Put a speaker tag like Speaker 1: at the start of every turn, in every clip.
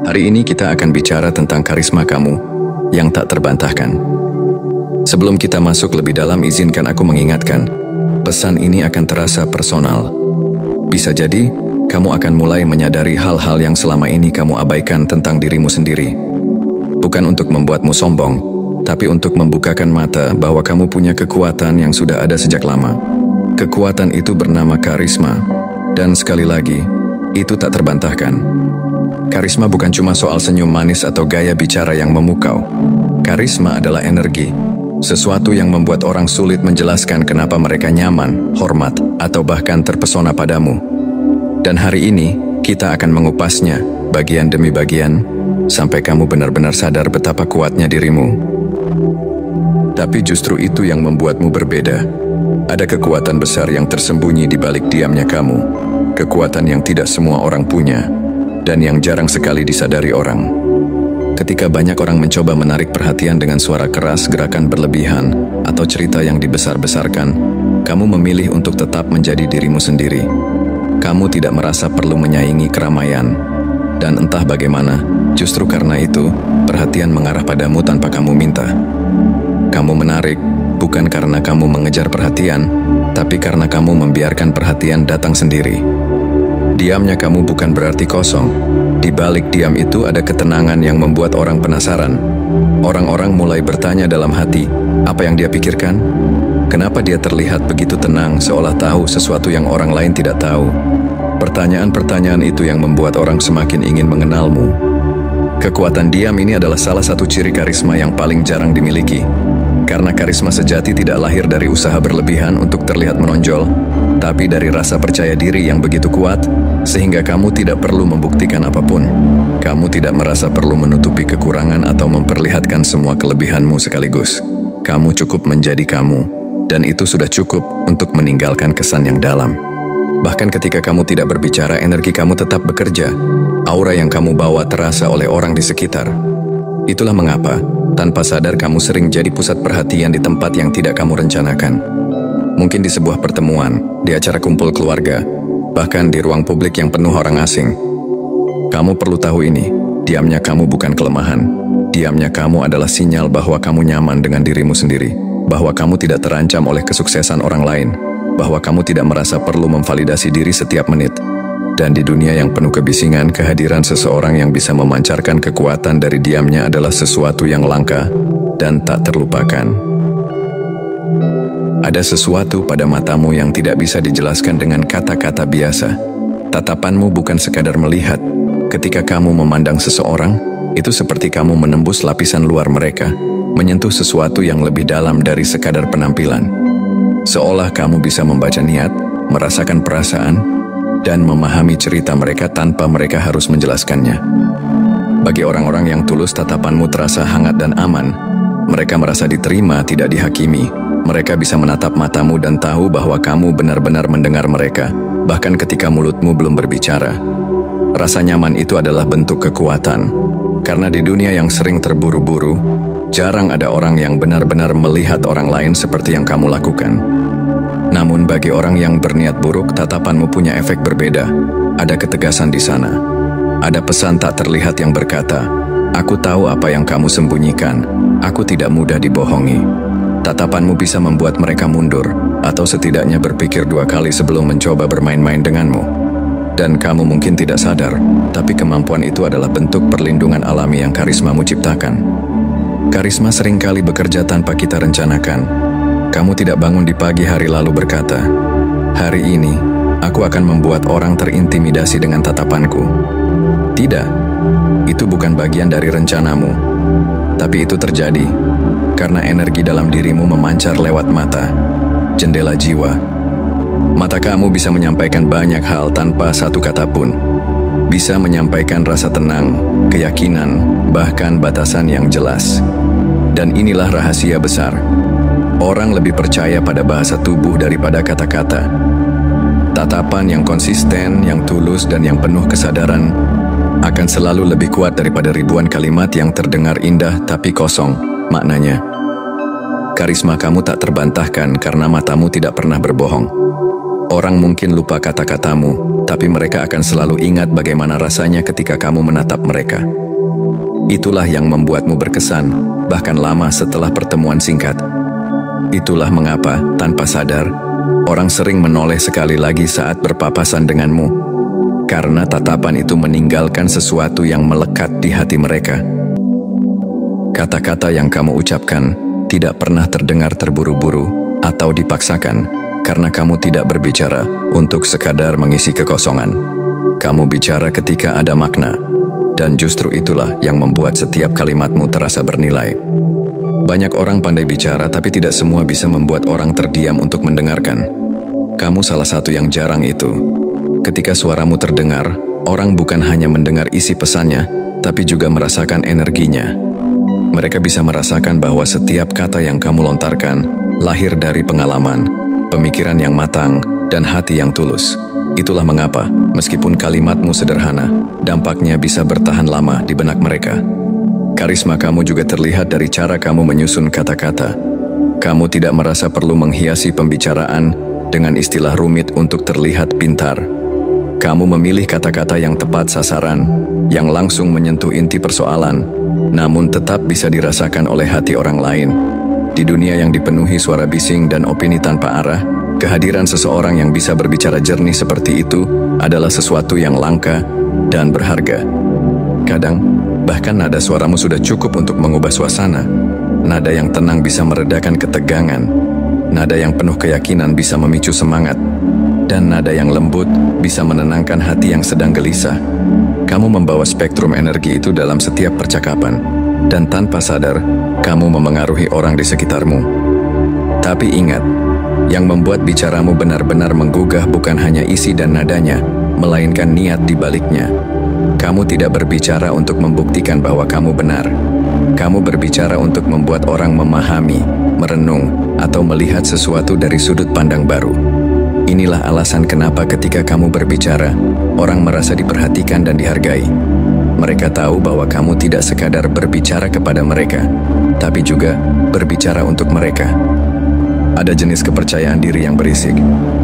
Speaker 1: Hari ini kita akan bicara tentang karisma kamu yang tak terbantahkan. Sebelum kita masuk lebih dalam, izinkan aku mengingatkan, pesan ini akan terasa personal. Bisa jadi, kamu akan mulai menyadari hal-hal yang selama ini kamu abaikan tentang dirimu sendiri. Bukan untuk membuatmu sombong, tapi untuk membukakan mata bahwa kamu punya kekuatan yang sudah ada sejak lama. Kekuatan itu bernama karisma, dan sekali lagi, itu tak terbantahkan. Karisma bukan cuma soal senyum manis atau gaya bicara yang memukau. Karisma adalah energi, sesuatu yang membuat orang sulit menjelaskan kenapa mereka nyaman, hormat, atau bahkan terpesona padamu. Dan hari ini, kita akan mengupasnya, bagian demi bagian, sampai kamu benar-benar sadar betapa kuatnya dirimu. Tapi justru itu yang membuatmu berbeda. Ada kekuatan besar yang tersembunyi di balik diamnya kamu. Kekuatan yang tidak semua orang punya, dan yang jarang sekali disadari orang. Ketika banyak orang mencoba menarik perhatian dengan suara keras, gerakan berlebihan, atau cerita yang dibesar-besarkan, kamu memilih untuk tetap menjadi dirimu sendiri. Kamu tidak merasa perlu menyaingi keramaian. Dan entah bagaimana, justru karena itu, perhatian mengarah padamu tanpa kamu minta. Kamu menarik, bukan karena kamu mengejar perhatian, tapi karena kamu membiarkan perhatian datang sendiri. Diamnya kamu bukan berarti kosong. Di balik diam itu ada ketenangan yang membuat orang penasaran. Orang-orang mulai bertanya dalam hati, apa yang dia pikirkan? Kenapa dia terlihat begitu tenang, seolah tahu sesuatu yang orang lain tidak tahu? Pertanyaan-pertanyaan itu yang membuat orang semakin ingin mengenalmu. Kekuatan diam ini adalah salah satu ciri karisma yang paling jarang dimiliki. Karena karisma sejati tidak lahir dari usaha berlebihan untuk terlihat menonjol, tapi dari rasa percaya diri yang begitu kuat, sehingga kamu tidak perlu membuktikan apapun. Kamu tidak merasa perlu menutupi kekurangan atau memperlihatkan semua kelebihanmu sekaligus. Kamu cukup menjadi kamu, dan itu sudah cukup untuk meninggalkan kesan yang dalam. Bahkan ketika kamu tidak berbicara, energi kamu tetap bekerja. Aura yang kamu bawa terasa oleh orang di sekitar. Itulah mengapa, tanpa sadar kamu sering jadi pusat perhatian di tempat yang tidak kamu rencanakan. Mungkin di sebuah pertemuan, di acara kumpul keluarga, bahkan di ruang publik yang penuh orang asing. Kamu perlu tahu ini, diamnya kamu bukan kelemahan. Diamnya kamu adalah sinyal bahwa kamu nyaman dengan dirimu sendiri, bahwa kamu tidak terancam oleh kesuksesan orang lain, bahwa kamu tidak merasa perlu memvalidasi diri setiap menit. Dan di dunia yang penuh kebisingan, kehadiran seseorang yang bisa memancarkan kekuatan dari diamnya adalah sesuatu yang langka dan tak terlupakan. Ada sesuatu pada matamu yang tidak bisa dijelaskan dengan kata-kata biasa. Tatapanmu bukan sekadar melihat. Ketika kamu memandang seseorang, itu seperti kamu menembus lapisan luar mereka, menyentuh sesuatu yang lebih dalam dari sekadar penampilan. Seolah kamu bisa membaca niat, merasakan perasaan, dan memahami cerita mereka tanpa mereka harus menjelaskannya. Bagi orang-orang yang tulus, tatapanmu terasa hangat dan aman. Mereka merasa diterima, tidak dihakimi. Mereka bisa menatap matamu dan tahu bahwa kamu benar-benar mendengar mereka, bahkan ketika mulutmu belum berbicara. Rasa nyaman itu adalah bentuk kekuatan. Karena di dunia yang sering terburu-buru, jarang ada orang yang benar-benar melihat orang lain seperti yang kamu lakukan. Namun bagi orang yang berniat buruk, tatapanmu punya efek berbeda. Ada ketegasan di sana. Ada pesan tak terlihat yang berkata, aku tahu apa yang kamu sembunyikan. Aku tidak mudah dibohongi. Tatapanmu bisa membuat mereka mundur, atau setidaknya berpikir dua kali sebelum mencoba bermain-main denganmu. Dan kamu mungkin tidak sadar, tapi kemampuan itu adalah bentuk perlindungan alami yang karismamu ciptakan. Karisma seringkali bekerja tanpa kita rencanakan. Kamu tidak bangun di pagi hari lalu berkata, hari ini, aku akan membuat orang terintimidasi dengan tatapanku. Tidak, itu bukan bagian dari rencanamu. Tapi itu terjadi, karena energi dalam dirimu memancar lewat mata, jendela jiwa. Mata kamu bisa menyampaikan banyak hal tanpa satu kata pun. Bisa menyampaikan rasa tenang, keyakinan, bahkan batasan yang jelas. Dan inilah rahasia besar. Orang lebih percaya pada bahasa tubuh daripada kata-kata. Tatapan yang konsisten, yang tulus, dan yang penuh kesadaran akan selalu lebih kuat daripada ribuan kalimat yang terdengar indah tapi kosong maknanya. Karisma kamu tak terbantahkan karena matamu tidak pernah berbohong. Orang mungkin lupa kata-katamu, tapi mereka akan selalu ingat bagaimana rasanya ketika kamu menatap mereka. Itulah yang membuatmu berkesan, bahkan lama setelah pertemuan singkat. Itulah mengapa, tanpa sadar, orang sering menoleh sekali lagi saat berpapasan denganmu, karena tatapan itu meninggalkan sesuatu yang melekat di hati mereka. Kata-kata yang kamu ucapkan tidak pernah terdengar terburu-buru atau dipaksakan, karena kamu tidak berbicara untuk sekadar mengisi kekosongan. Kamu bicara ketika ada makna, dan justru itulah yang membuat setiap kalimatmu terasa bernilai. Banyak orang pandai bicara, tapi tidak semua bisa membuat orang terdiam untuk mendengarkan. Kamu salah satu yang jarang itu. Ketika suaramu terdengar, orang bukan hanya mendengar isi pesannya, tapi juga merasakan energinya. Mereka bisa merasakan bahwa setiap kata yang kamu lontarkan lahir dari pengalaman, pemikiran yang matang, dan hati yang tulus. Itulah mengapa, meskipun kalimatmu sederhana, dampaknya bisa bertahan lama di benak mereka. Karisma kamu juga terlihat dari cara kamu menyusun kata-kata. Kamu tidak merasa perlu menghiasi pembicaraan dengan istilah rumit untuk terlihat pintar. Kamu memilih kata-kata yang tepat sasaran, yang langsung menyentuh inti persoalan, namun tetap bisa dirasakan oleh hati orang lain. Di dunia yang dipenuhi suara bising dan opini tanpa arah, kehadiran seseorang yang bisa berbicara jernih seperti itu adalah sesuatu yang langka dan berharga. Kadang, bahkan nada suaramu sudah cukup untuk mengubah suasana. Nada yang tenang bisa meredakan ketegangan. Nada yang penuh keyakinan bisa memicu semangat. Dan nada yang lembut bisa menenangkan hati yang sedang gelisah. Kamu membawa spektrum energi itu dalam setiap percakapan. Dan tanpa sadar, kamu memengaruhi orang di sekitarmu. Tapi ingat, yang membuat bicaramu benar-benar menggugah bukan hanya isi dan nadanya, melainkan niat di baliknya. Kamu tidak berbicara untuk membuktikan bahwa kamu benar. Kamu berbicara untuk membuat orang memahami, merenung, atau melihat sesuatu dari sudut pandang baru. Inilah alasan kenapa ketika kamu berbicara, orang merasa diperhatikan dan dihargai. Mereka tahu bahwa kamu tidak sekadar berbicara kepada mereka, tapi juga berbicara untuk mereka. Ada jenis kepercayaan diri yang berisik,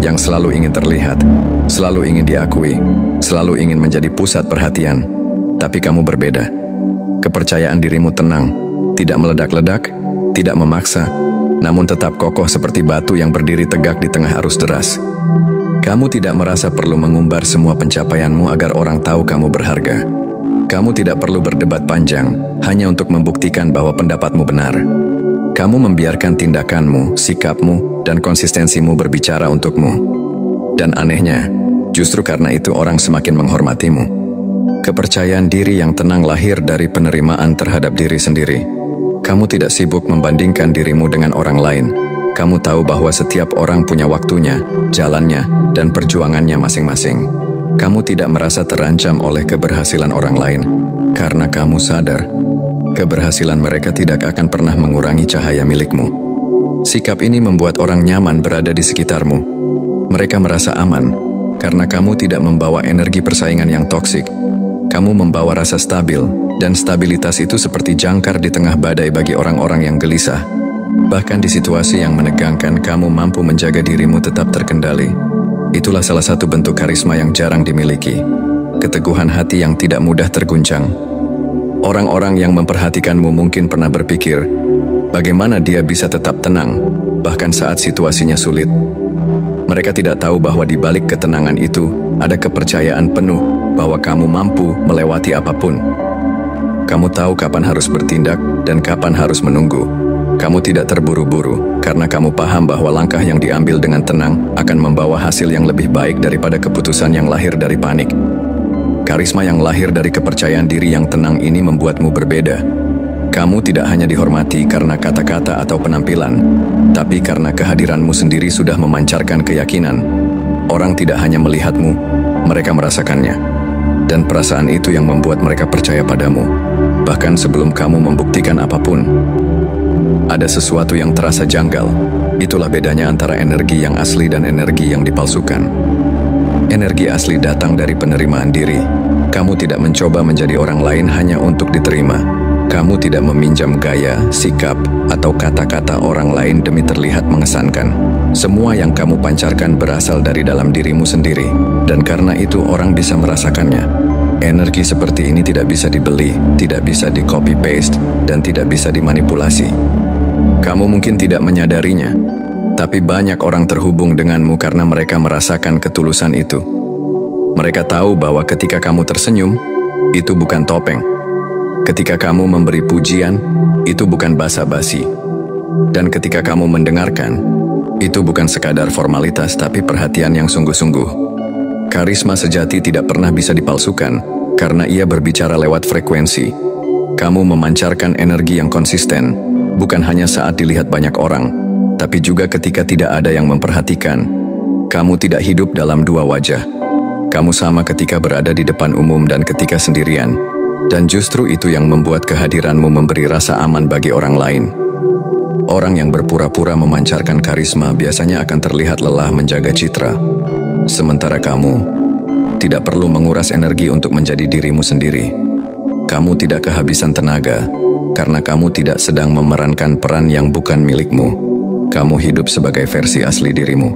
Speaker 1: yang selalu ingin terlihat, selalu ingin diakui, selalu ingin menjadi pusat perhatian. Tapi kamu berbeda. Kepercayaan dirimu tenang, tidak meledak-ledak, tidak memaksa, namun tetap kokoh seperti batu yang berdiri tegak di tengah arus deras. Kamu tidak merasa perlu mengumbar semua pencapaianmu agar orang tahu kamu berharga. Kamu tidak perlu berdebat panjang, hanya untuk membuktikan bahwa pendapatmu benar. Kamu membiarkan tindakanmu, sikapmu, dan konsistensimu berbicara untukmu. Dan anehnya, justru karena itu orang semakin menghormatimu. Kepercayaan diri yang tenang lahir dari penerimaan terhadap diri sendiri. Kamu tidak sibuk membandingkan dirimu dengan orang lain. Kamu tahu bahwa setiap orang punya waktunya, jalannya, dan perjuangannya masing-masing. Kamu tidak merasa terancam oleh keberhasilan orang lain, karena kamu sadar keberhasilan mereka tidak akan pernah mengurangi cahaya milikmu. Sikap ini membuat orang nyaman berada di sekitarmu. Mereka merasa aman, karena kamu tidak membawa energi persaingan yang toksik. Kamu membawa rasa stabil, dan stabilitas itu seperti jangkar di tengah badai bagi orang-orang yang gelisah. Bahkan di situasi yang menegangkan, kamu mampu menjaga dirimu tetap terkendali. Itulah salah satu bentuk karisma yang jarang dimiliki. Keteguhan hati yang tidak mudah terguncang. Orang-orang yang memperhatikanmu mungkin pernah berpikir, bagaimana dia bisa tetap tenang, bahkan saat situasinya sulit. Mereka tidak tahu bahwa di balik ketenangan itu, ada kepercayaan penuh bahwa kamu mampu melewati apapun. Kamu tahu kapan harus bertindak dan kapan harus menunggu. Kamu tidak terburu-buru, karena kamu paham bahwa langkah yang diambil dengan tenang akan membawa hasil yang lebih baik daripada keputusan yang lahir dari panik. Karisma yang lahir dari kepercayaan diri yang tenang ini membuatmu berbeda. Kamu tidak hanya dihormati karena kata-kata atau penampilan, tapi karena kehadiranmu sendiri sudah memancarkan keyakinan. Orang tidak hanya melihatmu, mereka merasakannya. Dan perasaan itu yang membuat mereka percaya padamu, bahkan sebelum kamu membuktikan apapun. Ada sesuatu yang terasa janggal. Itulah bedanya antara energi yang asli dan energi yang dipalsukan. Energi asli datang dari penerimaan diri. Kamu tidak mencoba menjadi orang lain hanya untuk diterima, Kamu tidak meminjam gaya, sikap, atau kata-kata orang lain demi terlihat mengesankan. Semua yang kamu pancarkan berasal dari dalam dirimu sendiri, dan karena itu orang bisa merasakannya. Energi seperti ini tidak bisa dibeli, tidak bisa di-copy-paste, dan tidak bisa dimanipulasi. Kamu mungkin tidak menyadarinya, tapi banyak orang terhubung denganmu karena mereka merasakan ketulusan itu. Mereka tahu bahwa ketika kamu tersenyum, itu bukan topeng. Ketika kamu memberi pujian, itu bukan basa-basi. Dan ketika kamu mendengarkan, itu bukan sekadar formalitas tapi perhatian yang sungguh-sungguh. Karisma sejati tidak pernah bisa dipalsukan karena ia berbicara lewat frekuensi. Kamu memancarkan energi yang konsisten, bukan hanya saat dilihat banyak orang, tapi juga ketika tidak ada yang memperhatikan. Kamu tidak hidup dalam dua wajah. Kamu sama ketika berada di depan umum dan ketika sendirian. Dan justru itu yang membuat kehadiranmu memberi rasa aman bagi orang lain. Orang yang berpura-pura memancarkan karisma biasanya akan terlihat lelah menjaga citra. Sementara kamu tidak perlu menguras energi untuk menjadi dirimu sendiri. Kamu tidak kehabisan tenaga, karena kamu tidak sedang memerankan peran yang bukan milikmu. Kamu hidup sebagai versi asli dirimu.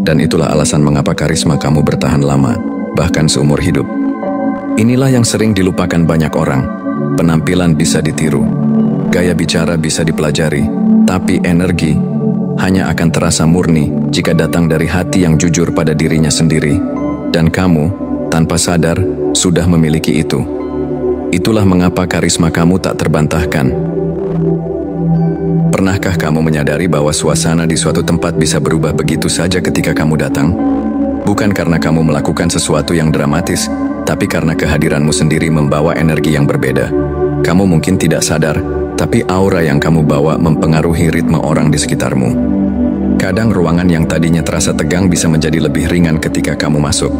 Speaker 1: Dan itulah alasan mengapa karisma kamu bertahan lama, bahkan seumur hidup. Inilah yang sering dilupakan banyak orang. Penampilan bisa ditiru, gaya bicara bisa dipelajari, tapi energi hanya akan terasa murni jika datang dari hati yang jujur pada dirinya sendiri. Dan kamu, tanpa sadar, sudah memiliki itu. Itulah mengapa karisma kamu tak terbantahkan. Pernahkah kamu menyadari bahwa suasana di suatu tempat bisa berubah begitu saja ketika kamu datang? Bukan karena kamu melakukan sesuatu yang dramatis, tapi karena kehadiranmu sendiri membawa energi yang berbeda. Kamu mungkin tidak sadar, tapi aura yang kamu bawa mempengaruhi ritme orang di sekitarmu. Kadang ruangan yang tadinya terasa tegang bisa menjadi lebih ringan ketika kamu masuk.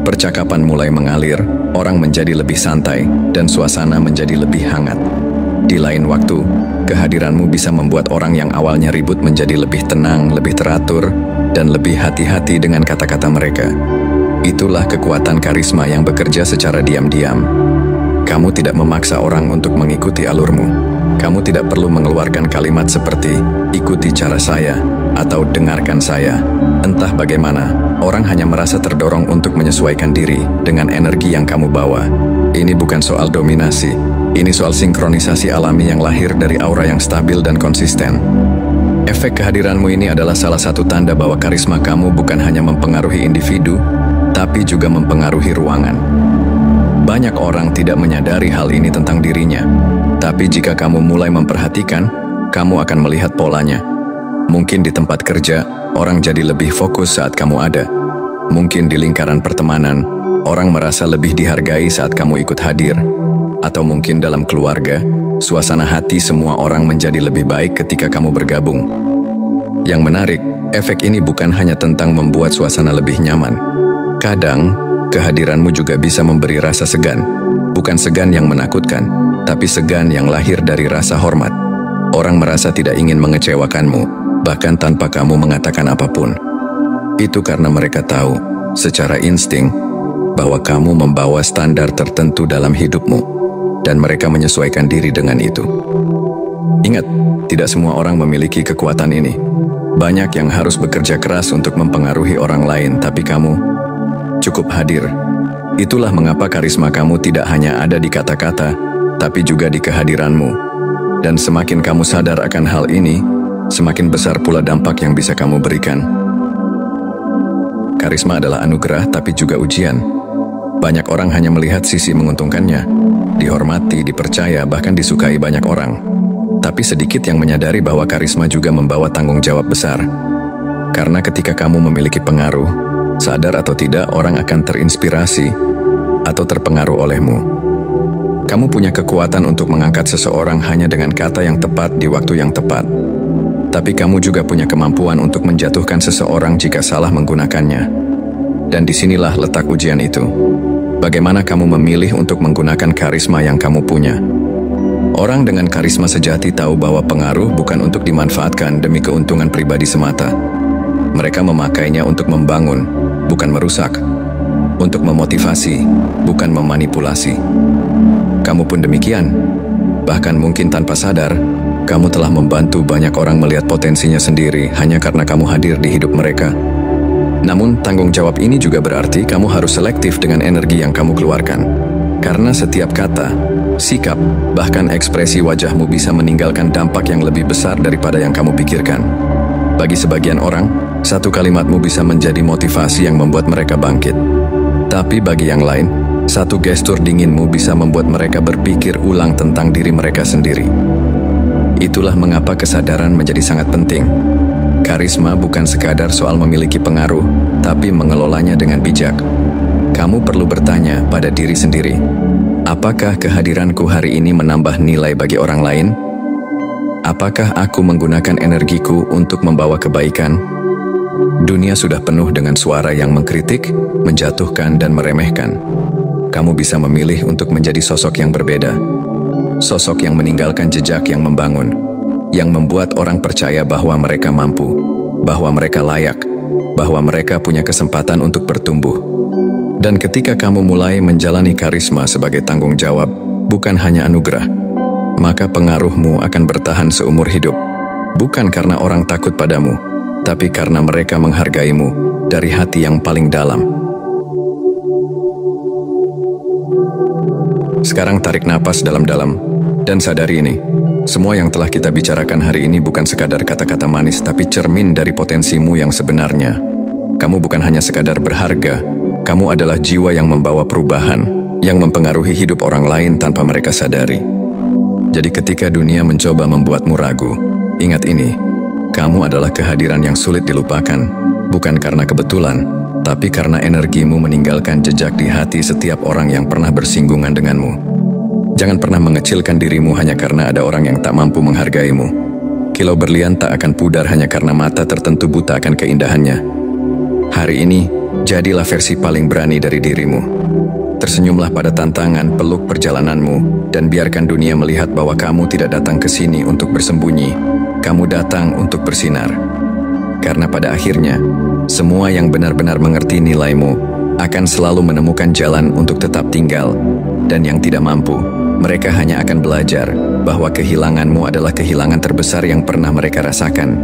Speaker 1: Percakapan mulai mengalir, orang menjadi lebih santai, dan suasana menjadi lebih hangat. Di lain waktu, kehadiranmu bisa membuat orang yang awalnya ribut menjadi lebih tenang, lebih teratur, dan lebih hati-hati dengan kata-kata mereka. Itulah kekuatan karisma yang bekerja secara diam-diam. Kamu tidak memaksa orang untuk mengikuti alurmu. Kamu tidak perlu mengeluarkan kalimat seperti, "Ikuti cara saya," atau "Dengarkan saya." Entah bagaimana, orang hanya merasa terdorong untuk menyesuaikan diri dengan energi yang kamu bawa. Ini bukan soal dominasi, ini soal sinkronisasi alami yang lahir dari aura yang stabil dan konsisten. Efek kehadiranmu ini adalah salah satu tanda bahwa karisma kamu bukan hanya mempengaruhi individu, tapi juga mempengaruhi ruangan. Banyak orang tidak menyadari hal ini tentang dirinya, tapi jika kamu mulai memperhatikan, kamu akan melihat polanya. Mungkin di tempat kerja, orang jadi lebih fokus saat kamu ada. Mungkin di lingkaran pertemanan, orang merasa lebih dihargai saat kamu ikut hadir. Atau mungkin dalam keluarga, suasana hati semua orang menjadi lebih baik ketika kamu bergabung. Yang menarik, efek ini bukan hanya tentang membuat suasana lebih nyaman. Kadang, kehadiranmu juga bisa memberi rasa segan. Bukan segan yang menakutkan, tapi segan yang lahir dari rasa hormat. Orang merasa tidak ingin mengecewakanmu, bahkan tanpa kamu mengatakan apapun. Itu karena mereka tahu, secara insting, bahwa kamu membawa standar tertentu dalam hidupmu, dan mereka menyesuaikan diri dengan itu. Ingat, tidak semua orang memiliki kekuatan ini. Banyak yang harus bekerja keras untuk mempengaruhi orang lain, tapi kamu cukup hadir. Itulah mengapa karisma kamu tidak hanya ada di kata-kata, tapi juga di kehadiranmu. Dan semakin kamu sadar akan hal ini, semakin besar pula dampak yang bisa kamu berikan. Karisma adalah anugerah, tapi juga ujian. Banyak orang hanya melihat sisi menguntungkannya, dihormati, dipercaya, bahkan disukai banyak orang. Tapi sedikit yang menyadari bahwa karisma juga membawa tanggung jawab besar. Karena ketika kamu memiliki pengaruh, sadar atau tidak, orang akan terinspirasi atau terpengaruh olehmu. Kamu punya kekuatan untuk mengangkat seseorang hanya dengan kata yang tepat di waktu yang tepat. Tapi kamu juga punya kemampuan untuk menjatuhkan seseorang jika salah menggunakannya. Dan disinilah letak ujian itu. Bagaimana kamu memilih untuk menggunakan karisma yang kamu punya? Orang dengan karisma sejati tahu bahwa pengaruh bukan untuk dimanfaatkan demi keuntungan pribadi semata. Mereka memakainya untuk membangun, bukan merusak. Untuk memotivasi, bukan memanipulasi. Kamu pun demikian. Bahkan mungkin tanpa sadar, kamu telah membantu banyak orang melihat potensinya sendiri hanya karena kamu hadir di hidup mereka. Namun, tanggung jawab ini juga berarti kamu harus selektif dengan energi yang kamu keluarkan. Karena setiap kata, sikap, bahkan ekspresi wajahmu bisa meninggalkan dampak yang lebih besar daripada yang kamu pikirkan. Bagi sebagian orang, satu kalimatmu bisa menjadi motivasi yang membuat mereka bangkit. Tapi bagi yang lain, satu gestur dinginmu bisa membuat mereka berpikir ulang tentang diri mereka sendiri. Itulah mengapa kesadaran menjadi sangat penting. Karisma bukan sekadar soal memiliki pengaruh, tapi mengelolanya dengan bijak. Kamu perlu bertanya pada diri sendiri, apakah kehadiranku hari ini menambah nilai bagi orang lain? Apakah aku menggunakan energiku untuk membawa kebaikan? Dunia sudah penuh dengan suara yang mengkritik, menjatuhkan, dan meremehkan. Kamu bisa memilih untuk menjadi sosok yang berbeda. Sosok yang meninggalkan jejak yang membangun, yang membuat orang percaya bahwa mereka mampu, bahwa mereka layak, bahwa mereka punya kesempatan untuk bertumbuh. Dan ketika kamu mulai menjalani karisma sebagai tanggung jawab, bukan hanya anugerah, maka pengaruhmu akan bertahan seumur hidup. Bukan karena orang takut padamu, tapi karena mereka menghargaimu dari hati yang paling dalam. Sekarang tarik napas dalam-dalam dan sadari ini, semua yang telah kita bicarakan hari ini bukan sekadar kata-kata manis, tapi cermin dari potensimu yang sebenarnya. Kamu bukan hanya sekadar berharga, kamu adalah jiwa yang membawa perubahan, yang mempengaruhi hidup orang lain tanpa mereka sadari. Jadi ketika dunia mencoba membuatmu ragu, ingat ini, kamu adalah kehadiran yang sulit dilupakan, bukan karena kebetulan, tapi karena energimu meninggalkan jejak di hati setiap orang yang pernah bersinggungan denganmu. Jangan pernah mengecilkan dirimu hanya karena ada orang yang tak mampu menghargaimu. Kilau berlian tak akan pudar hanya karena mata tertentu buta akan keindahannya. Hari ini, jadilah versi paling berani dari dirimu. Tersenyumlah pada tantangan peluk perjalananmu, dan biarkan dunia melihat bahwa kamu tidak datang ke sini untuk bersembunyi. Kamu datang untuk bersinar. Karena pada akhirnya, semua yang benar-benar mengerti nilaimu akan selalu menemukan jalan untuk tetap tinggal, dan yang tidak mampu, mereka hanya akan belajar bahwa kehilanganmu adalah kehilangan terbesar yang pernah mereka rasakan.